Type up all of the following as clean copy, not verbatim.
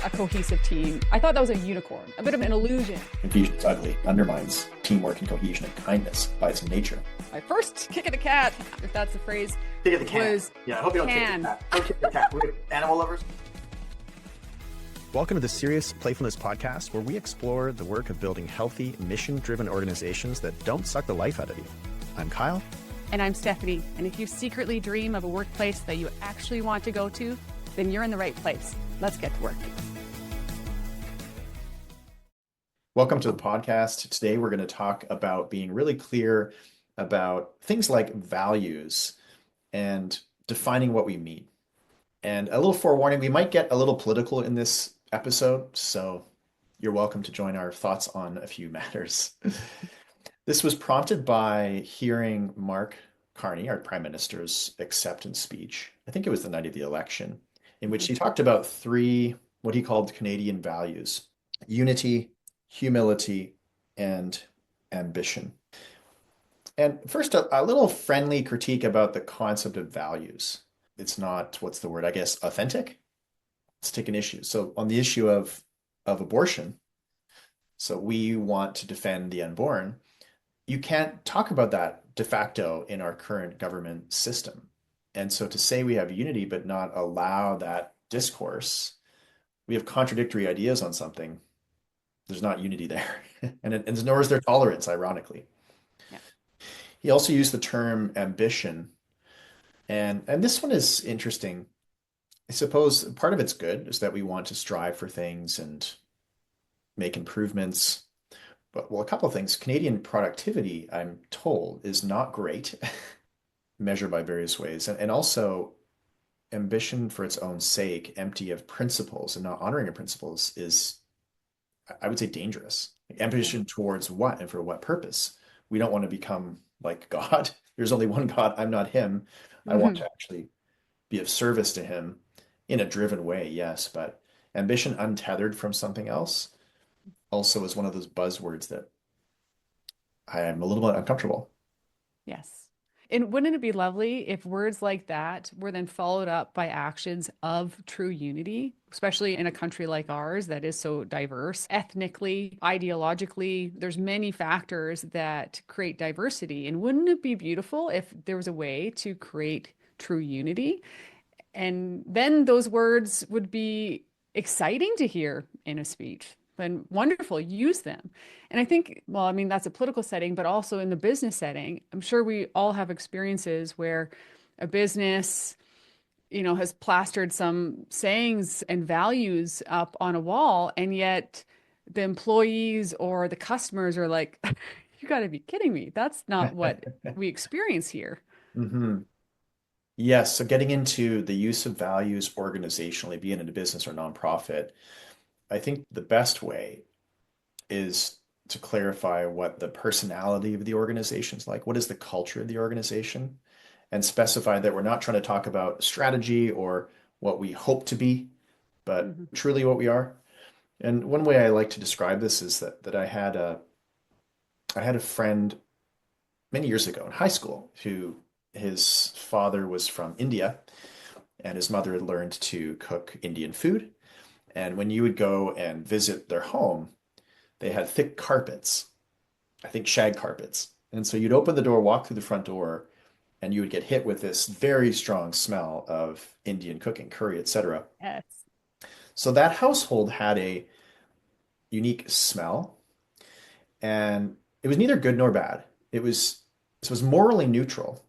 a cohesive team. I thought that was a unicorn, a bit of an illusion. Confusion is ugly, undermines teamwork and cohesion and kindness by its nature. My first kick of the cat, if that's the phrase, Kick of the can. was Yeah, I hope you don't kick the cat. Don't kick the cat. We're animal lovers. Welcome to the Serious Playfulness podcast, where we explore the work of building healthy, mission-driven organizations that don't suck the life out of you. I'm Kyle. And I'm Stephanie. And if you secretly dream of a workplace that you actually want to go to, then you're in the right place. Let's get to work. Welcome to the podcast. Today we're going to talk about being really clear about things like values and defining what we mean. And a little forewarning, we might get a little political in this episode, so you're welcome to join our thoughts on a few matters. This was prompted by hearing Mark Carney, our Prime Minister's acceptance speech. I think it was the night of the election, in which he talked about three, what he called Canadian values: unity, humility, and ambition. And first, a little friendly critique about the concept of values. It's not, what's the word, I guess, authentic. Let's take an issue. So on the issue of abortion, so we want to defend the unborn. You can't talk about that de facto in our current government system. And so to say we have unity but not allow that discourse, we have contradictory ideas on something. There's not unity there. and nor is there tolerance, ironically. Yeah. He also used the term ambition. And this one is interesting. I suppose part of it's good is that we want to strive for things and make improvements. But, well, a couple of things. Canadian productivity, I'm told, is not great, measured by various ways. And also, ambition for its own sake, empty of principles and not honoring of principles, is, I would say, dangerous. Like, ambition towards what and for what purpose? We don't want to become like God. There's only one God. I'm not him. I want to actually be of service to him in a driven way, yes, but ambition untethered from something else also is one of those buzzwords that I am a little bit uncomfortable. Yes. And wouldn't it be lovely if words like that were then followed up by actions of true unity, especially in a country like ours that is so diverse, ethnically, ideologically? There's many factors that create diversity. And wouldn't it be beautiful if there was a way to create true unity? And then those words would be exciting to hear in a speech. And wonderful, use them. And I think, well, I mean, that's a political setting, but also in the business setting, I'm sure we all have experiences where a business, has plastered some sayings and values up on a wall, and yet the employees or the customers are like, you got to be kidding me. That's not what we experience here. hmm Yes, so getting into the use of values organizationally, be it in a business or nonprofit, I think the best way is to clarify what the personality of the organization is like. What is the culture of the organization? And specify that we're not trying to talk about strategy or what we hope to be, but Mhm. truly what we are. And one way I like to describe this is that I had a friend many years ago in high school who his father was from India and his mother had learned to cook Indian food. And when you would go and visit their home, they had thick carpets, I think shag carpets. And so you'd open the door, walk through the front door, and you would get hit with this very strong smell of Indian cooking, curry, etc. Yes. So that household had a unique smell, and it was neither good nor bad. It was morally neutral.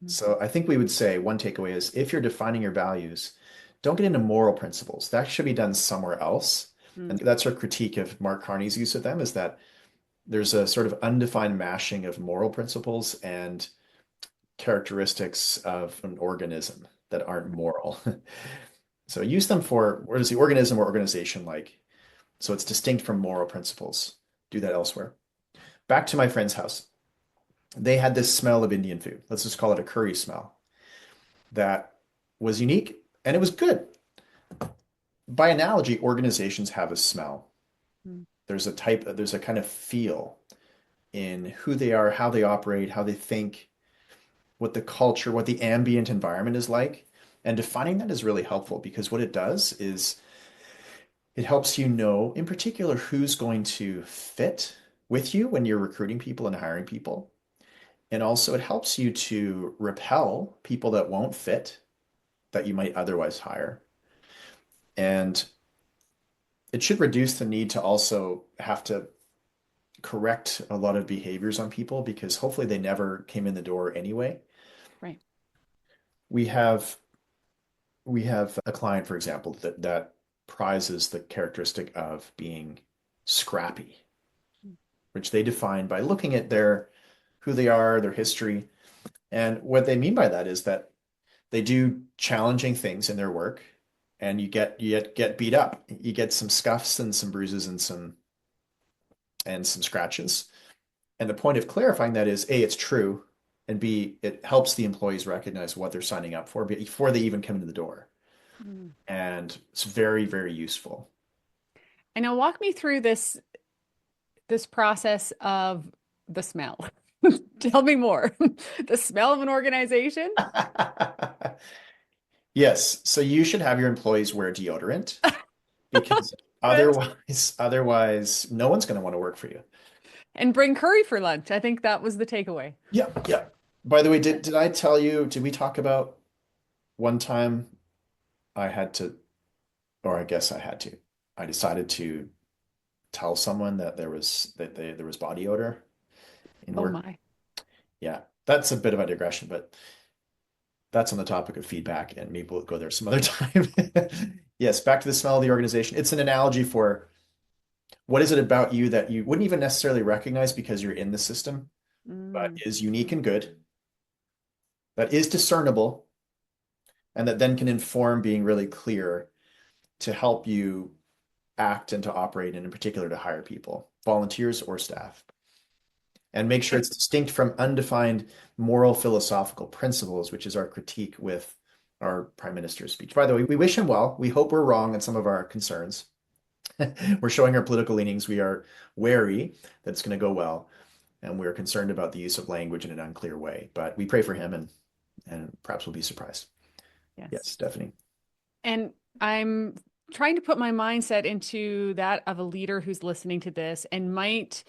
So I think we would say one takeaway is if you're defining your values, don't get into moral principles. That should be done somewhere else. And Mm. that's our critique of Mark Carney's use of them, is that there's a sort of undefined mashing of moral principles and characteristics of an organism that aren't moral. So use them for what is the organism or organization like? So it's distinct from moral principles. Do that elsewhere. Back to my friend's house. They had this smell of Indian food. Let's just call it a curry smell that was unique and it was good. By analogy, organizations have a smell. Mm. There's a kind of feel in who they are, how they operate, how they think, what the culture, what the ambient environment is like. And defining that is really helpful because what it does is It helps you know, in particular, who's going to fit with you when you're recruiting people and hiring people. And also, it helps you to repel people that won't fit that you might otherwise hire. And it should reduce the need to also have to correct a lot of behaviors on people because hopefully they never came in the door anyway. Right. We have we have a client, for example, that prizes the characteristic of being scrappy, which they define by looking at their who they are, their history. And what they mean by that is that they do challenging things in their work and you get beat up. You get some scuffs and some bruises and some scratches. And the point of clarifying that is A, it's true, and B, it helps the employees recognize what they're signing up for before they even come into the door. Mm. And it's very, very useful. And now walk me through this process of the smell. Tell me more. The smell of an organization? Yes, so you should have your employees wear deodorant because Good. otherwise no one's going to want to work for you. And bring curry for lunch. I think that was the takeaway. Yeah, yeah. By the way, did I tell you, did we talk about one time I had to, or I guess I had to, I decided to tell someone that there was body odor in Oh work? my. Yeah, that's a bit of a digression, but that's on the topic of feedback, and maybe we'll go there some other time. Yes, back to the smell of the organization. It's an analogy for what is it about you that you wouldn't even necessarily recognize because you're in the system, but Mm. is unique and good, that is discernible, and that then can inform being really clear to help you act and to operate, and in particular to hire people, volunteers or staff, and make sure And it's distinct from undefined moral philosophical principles, which is our critique with our prime minister's speech. By the way, we wish him well. We hope we're wrong in some of our concerns. We're showing our political leanings. We are wary that it's going to go well, and we're concerned about the use of language in an unclear way. But we pray for him, and perhaps we'll be surprised. Yes, yes. Stephanie. And I'm trying to put my mindset into that of a leader who's listening to this and might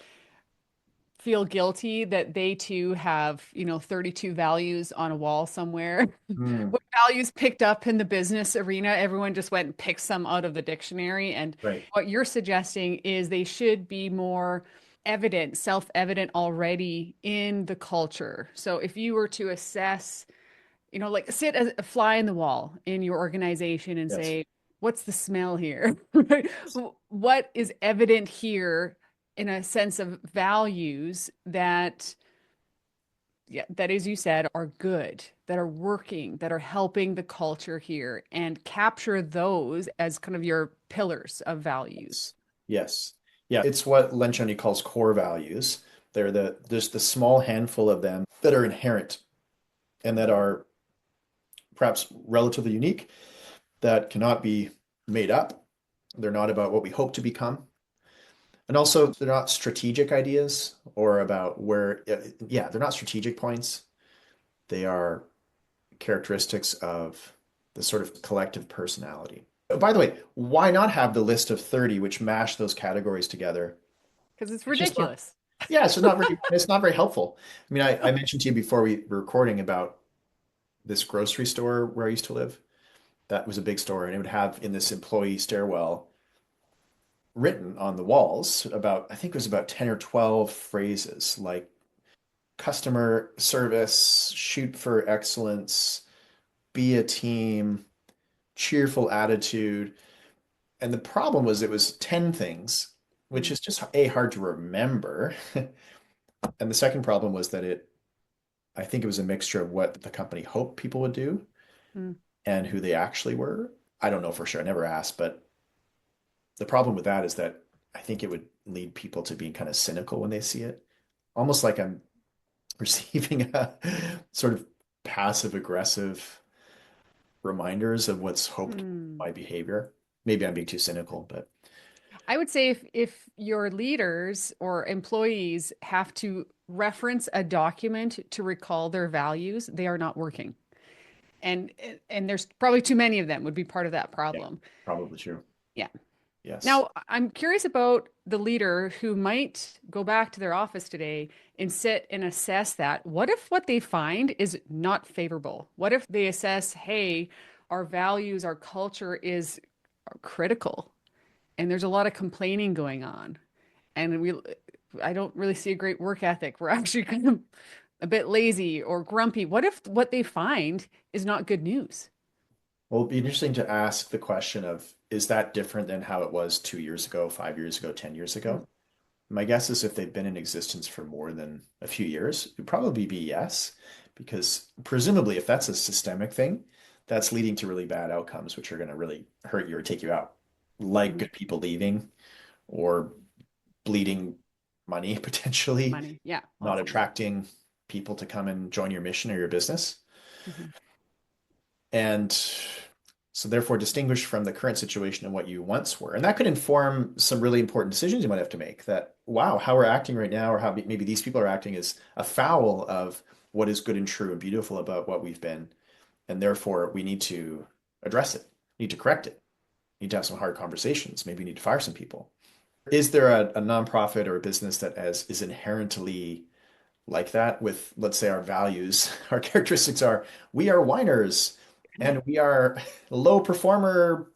feel guilty that they too have, 32 values on a wall somewhere. Mm, What values picked up in the business arena? Everyone just went and picked some out of the dictionary. And right. what you're suggesting is they should be more evident, self-evident already in the culture. So if you were to assess, like sit as a fly in the wall in your organization and Yes. say, what's the smell here? What is evident here in a sense of values that, yeah, that as you said, are good, that are working, that are helping the culture here, and capture those as kind of your pillars of values. Yes. Yes. Yeah. It's what Lencioni calls core values. There's the small handful of them that are inherent and that are perhaps relatively unique, that cannot be made up. They're not about what we hope to become. And also, they're not strategic ideas or about where, yeah, they're not strategic points. They are characteristics of the sort of collective personality. By the way, why not have the list of 30 which mash those categories together? Because it's It's just not, ridiculous. yeah, it's not very helpful. I mean, I mentioned to you before we were recording about this grocery store where I used to live. That was a big store, and it would have in this employee stairwell written on the walls about, I think it was about 10 or 12 phrases like customer service, shoot for excellence, be a team, cheerful attitude. And the problem was it was 10 things, which Mm, is just A, hard to remember. And the second problem was that I think it was a mixture of what the company hoped people would do mm, and who they actually were. I don't know for sure. I never asked, but the problem with that is that I think it would lead people to being kind of cynical when they see it, almost like I'm receiving a sort of passive aggressive reminders of what's hoped mm. by behavior. Maybe I'm being too cynical, but I would say if your leaders or employees have to reference a document to recall their values, they are not working. And and there's probably too many of them would be part of that yeah, problem. probably true. Yeah. Yes. Now, I'm curious about the leader who might go back to their office today and sit and assess that. What if what they find is not favorable? What if they assess, hey, our values, our culture is critical, and there's a lot of complaining going on, and I don't really see a great work ethic. We're actually kind of a bit lazy or grumpy. What if what they find is not good news? Well, it'd be interesting to ask the question of, is that different than how it was 2 years ago, 5 years ago, 10 years Mm, ago? My guess is if they've been in existence for more than a few years, it'd probably be yes, because presumably if that's a systemic thing, that's leading to really bad outcomes, which are going to really hurt you or take you out, like mhm. good people leaving or bleeding money potentially, Money. Yeah, not lots of money. attracting people to come and join your mission or your business. Mhm. And so therefore distinguished from the current situation and what you once were. And that could inform some really important decisions you might have to make that, wow, how we're acting right now, or how maybe these people are acting is afoul of what is good and true and beautiful about what we've been. And therefore we need to address it, need to correct it, need to have some hard conversations. Maybe we need to fire some people. Is there a nonprofit or a business that is inherently like that with, let's say, our values? Our characteristics are we are whiners and we are low performer,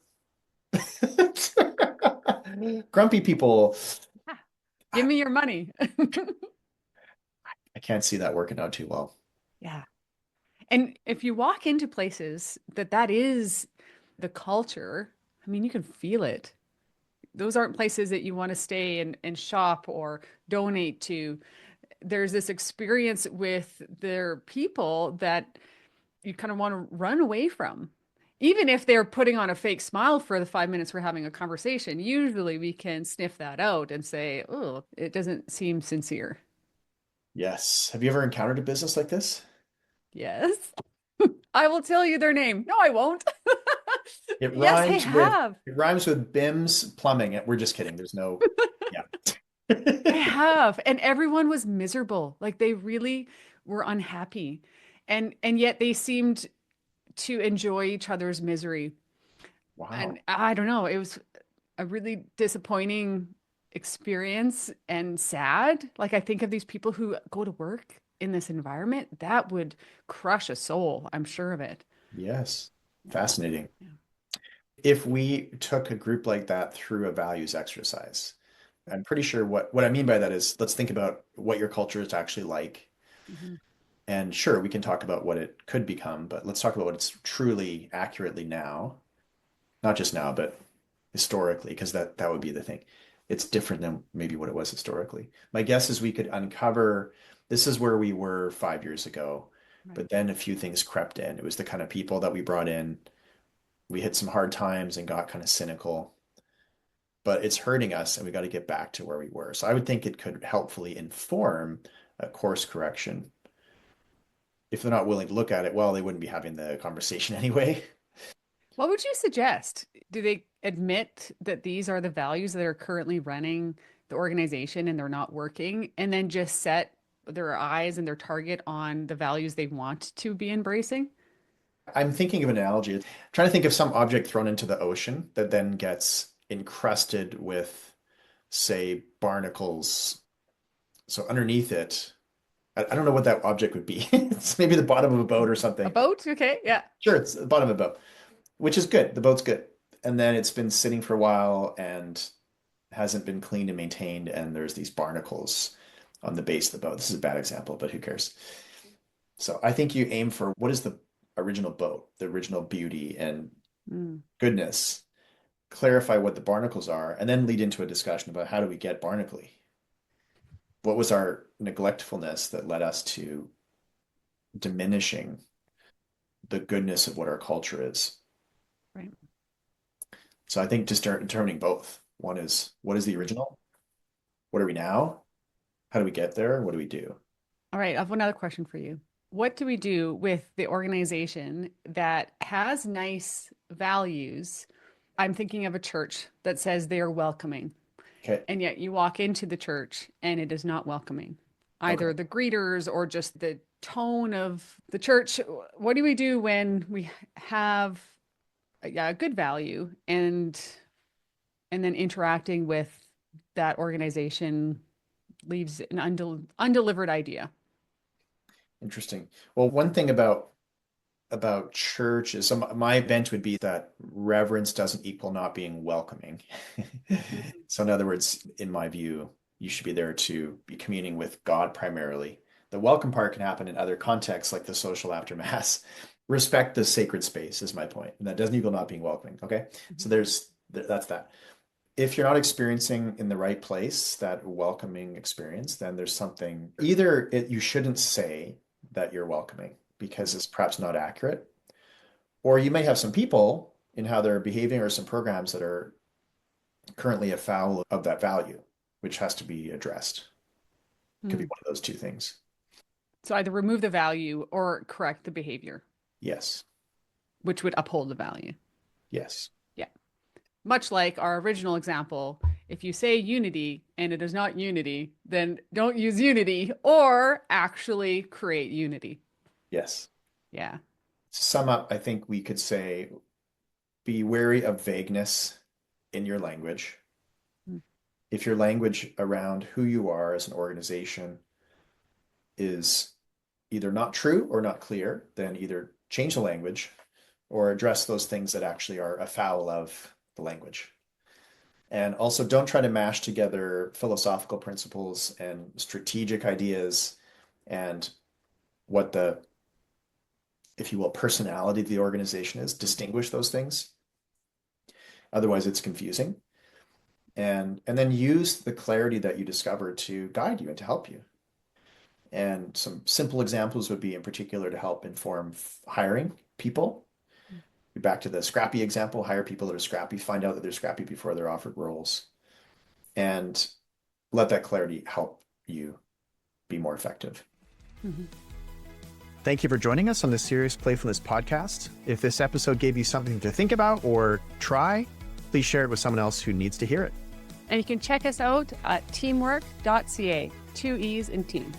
grumpy people. Ah, give me your money. I can't see that working out too well. Yeah. And if you walk into places that is the culture, I mean, you can feel it. Those aren't places that you want to stay and shop or donate to. There's this experience with their people that you kind of want to run away from. Even if they're putting on a fake smile for the 5 minutes we're having a conversation, usually we can sniff that out and say, oh, it doesn't seem sincere. Yes. Have you ever encountered a business like this? Yes. I will tell you their name. No, I won't. It Yes, I rhymes with have. it rhymes with BIM's plumbing. We're just kidding. There's no, yeah. I have. And everyone was miserable. Like they really were unhappy. And yet they seemed to enjoy each other's misery. And Wow. I don't know, it was a really disappointing experience and sad. Like I think of these people who go to work in this environment, that would crush a soul. I'm sure of it. Yes. Yeah. Fascinating. Yeah. If we took a group like that through a values exercise, I'm pretty sure what I mean by that is let's think about what your culture is actually like. Mhm. And sure, we can talk about what it could become, but let's talk about what it's truly accurately now. Not just now, but historically, because that would be the thing. It's different than maybe what it was historically. My guess is we could uncover this is where we were 5 years ago, Right. but then a few things crept in. It was the kind of people that we brought in. We hit some hard times and got kind of cynical, but it's hurting us and we got to get back to where we were. So I would think it could helpfully inform a course correction. If they're not willing to look at it, well, they wouldn't be having the conversation anyway. What would you suggest? Do they admit that these are the values that are currently running the organization and they're not working, and then just set their eyes and their target on the values they want to be embracing? I'm thinking of an analogy. Trying to think of some object thrown into the ocean that then gets encrusted with, say, barnacles. So underneath it, I don't know what that object would be. It's maybe the bottom of a boat or A something. boat? Okay, yeah. Sure, it's the bottom of a boat, which is good. The boat's good. And then it's been sitting for a while and hasn't been cleaned and maintained, and there's these barnacles on the base of the boat. This is a bad example, but who cares? So I think you aim for what is the original boat, the original beauty and Mm. goodness, clarify what the barnacles are, and then lead into a discussion about how do we get barnacly? What was our neglectfulness that led us to diminishing the goodness of what our culture is? Right. So I think just determining both. One is what is the original? What are we now? How do we get there? What do we do? All right, I have one other question for you. What do we do with the organization that has nice values? I'm thinking of a church that says they are welcoming, Okay. and yet you walk into the church and it is not welcoming. Okay. Either the greeters or just the tone of the church. What do we do when we have yeah, a good value and and then interacting with that organization leaves an undelivered idea. Interesting. Well, one thing about church is my bent would be that reverence doesn't equal not being welcoming. So in other words, in my view, you should be there to be communing with God primarily. The welcome part can happen in other contexts like the social after mass. Respect the sacred space is my point. And that doesn't equal not being welcoming. Okay. So that's that. If you're not experiencing in the right place that welcoming experience, then there's something either you shouldn't say that you're welcoming because it's perhaps not accurate, or you may have some people in how they're behaving or some programs that are currently afoul of that value, which has to be addressed. Could be one of those two things. So either remove the value or correct the behavior, Yes. which would uphold the value. Yes. Yeah. Much like our original example, if you say unity and it is not unity, then don't use unity or actually create unity. Yes. Yeah. To sum up, I think we could say be wary of vagueness in your language. If your language around who you are as an organization is either not true or not clear, then either change the language or address those things that actually are afoul of the language. And also don't try to mash together philosophical principles and strategic ideas and what the, if you will, personality of the organization is. Distinguish those things. Otherwise, it's confusing. And then use the clarity that you discover to guide you and to help you. And some simple examples would be in particular to help inform hiring people. Back to the scrappy example, hire people that are scrappy, find out that they're scrappy before they're offered roles, and let that clarity help you be more effective. Thank you for joining us on the Serious Playfulness podcast. If this episode gave you something to think about or try, please share it with someone else who needs to hear it. And you can check us out at teamwork.ca, 2 E's in team.